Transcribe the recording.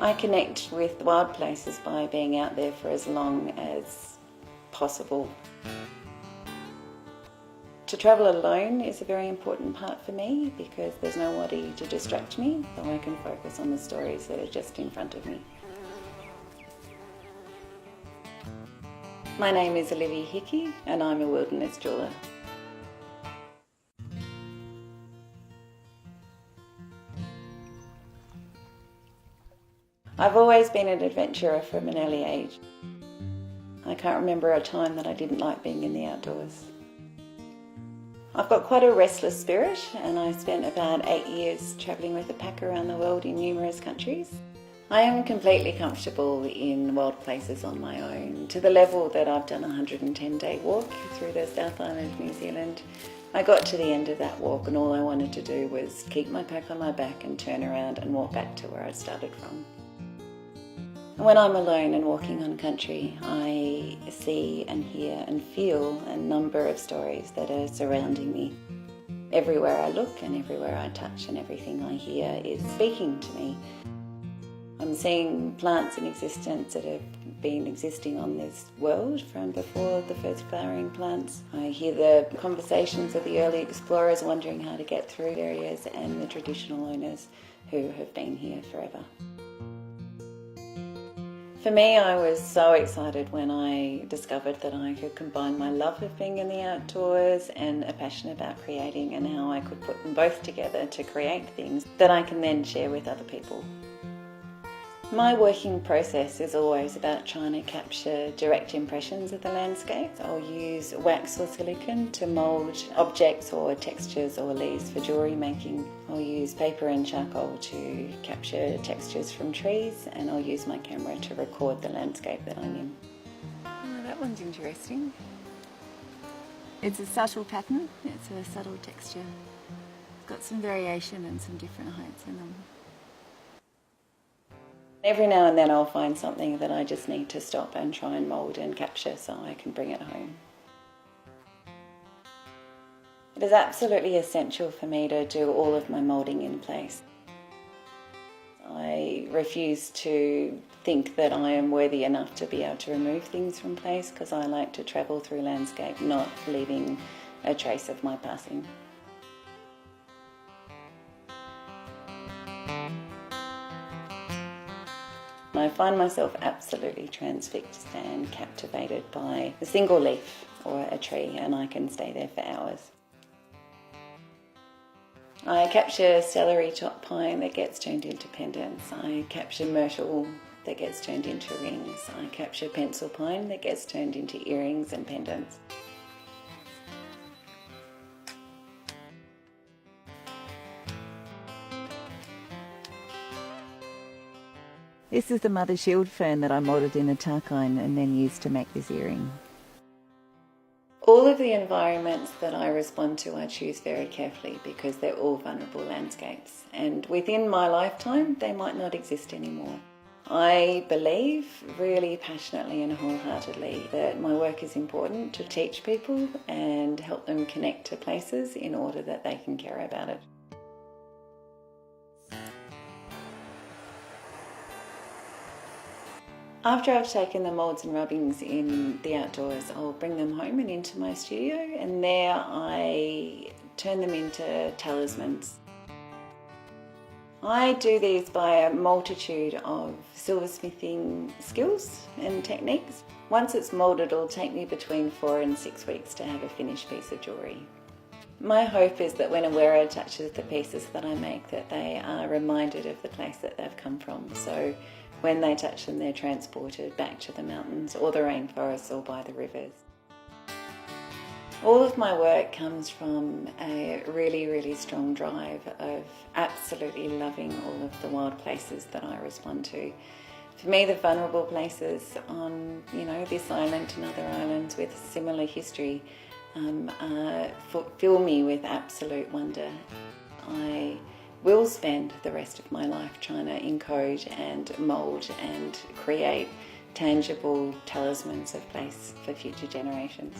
I connect with wild places by being out there for as long as possible. To travel alone is a very important part for me because there's nobody to distract me, so I can focus on the stories that are just in front of me. My name is Olivia Hickey and I'm a wilderness jeweller. I've always been an adventurer from an early age. I can't remember a time that I didn't like being in the outdoors. I've got quite a restless spirit and I spent about 8 years travelling with a pack around the world in numerous countries. I am completely comfortable in wild places on my own, to the level that I've done a 110-day walk through the South Island of New Zealand. I got to the end of that walk and all I wanted to do was keep my pack on my back and turn around and walk back to where I started from. When I'm alone and walking on country, I see and hear and feel a number of stories that are surrounding me. Everywhere I look and everywhere I touch and everything I hear is speaking to me. I'm seeing plants in existence that have been existing on this world from before the first flowering plants. I hear the conversations of the early explorers wondering how to get through areas and the traditional owners who have been here forever. For me, I was so excited when I discovered that I could combine my love of being in the outdoors and a passion about creating, and how I could put them both together to create things that I can then share with other people. My working process is always about trying to capture direct impressions of the landscape. I'll use wax or silicone to mould objects or textures or leaves for jewellery making. I'll use paper and charcoal to capture textures from trees, and I'll use my camera to record the landscape that I'm in. Oh, that one's interesting. It's a subtle pattern, it's a subtle texture. It's got some variation and some different heights in them. Every now and then I'll find something that I just need to stop and try and mould and capture so I can bring it home. It is absolutely essential for me to do all of my moulding in place. I refuse to think that I am worthy enough to be able to remove things from place, because I like to travel through landscape, not leaving a trace of my passing. I find myself absolutely transfixed and captivated by a single leaf or a tree, and I can stay there for hours. I capture celery top pine that gets turned into pendants. I capture myrtle that gets turned into rings. I capture pencil pine that gets turned into earrings and pendants. This is the mother shield fern that I moulded in a tarkine and then used to make this earring. All of the environments that I respond to I choose very carefully because they're all vulnerable landscapes, and within my lifetime they might not exist anymore. I believe really passionately and wholeheartedly that my work is important to teach people and help them connect to places in order that they can care about it. After I've taken the moulds and rubbings in the outdoors, I'll bring them home and into my studio, and there I turn them into talismans. I do these by a multitude of silversmithing skills and techniques. Once it's moulded, it'll take me between 4 and 6 weeks to have a finished piece of jewellery. My hope is that when a wearer touches the pieces that I make, that they are reminded of the place that they've come from. So when they touch them, they're transported back to the mountains or the rainforests or by the rivers. All of my work comes from a really, really strong drive of absolutely loving all of the wild places that I respond to. For me, the vulnerable places on, this island and other islands with similar history fill me with absolute wonder. I will spend the rest of my life trying to encode and mould and create tangible talismans of place for future generations.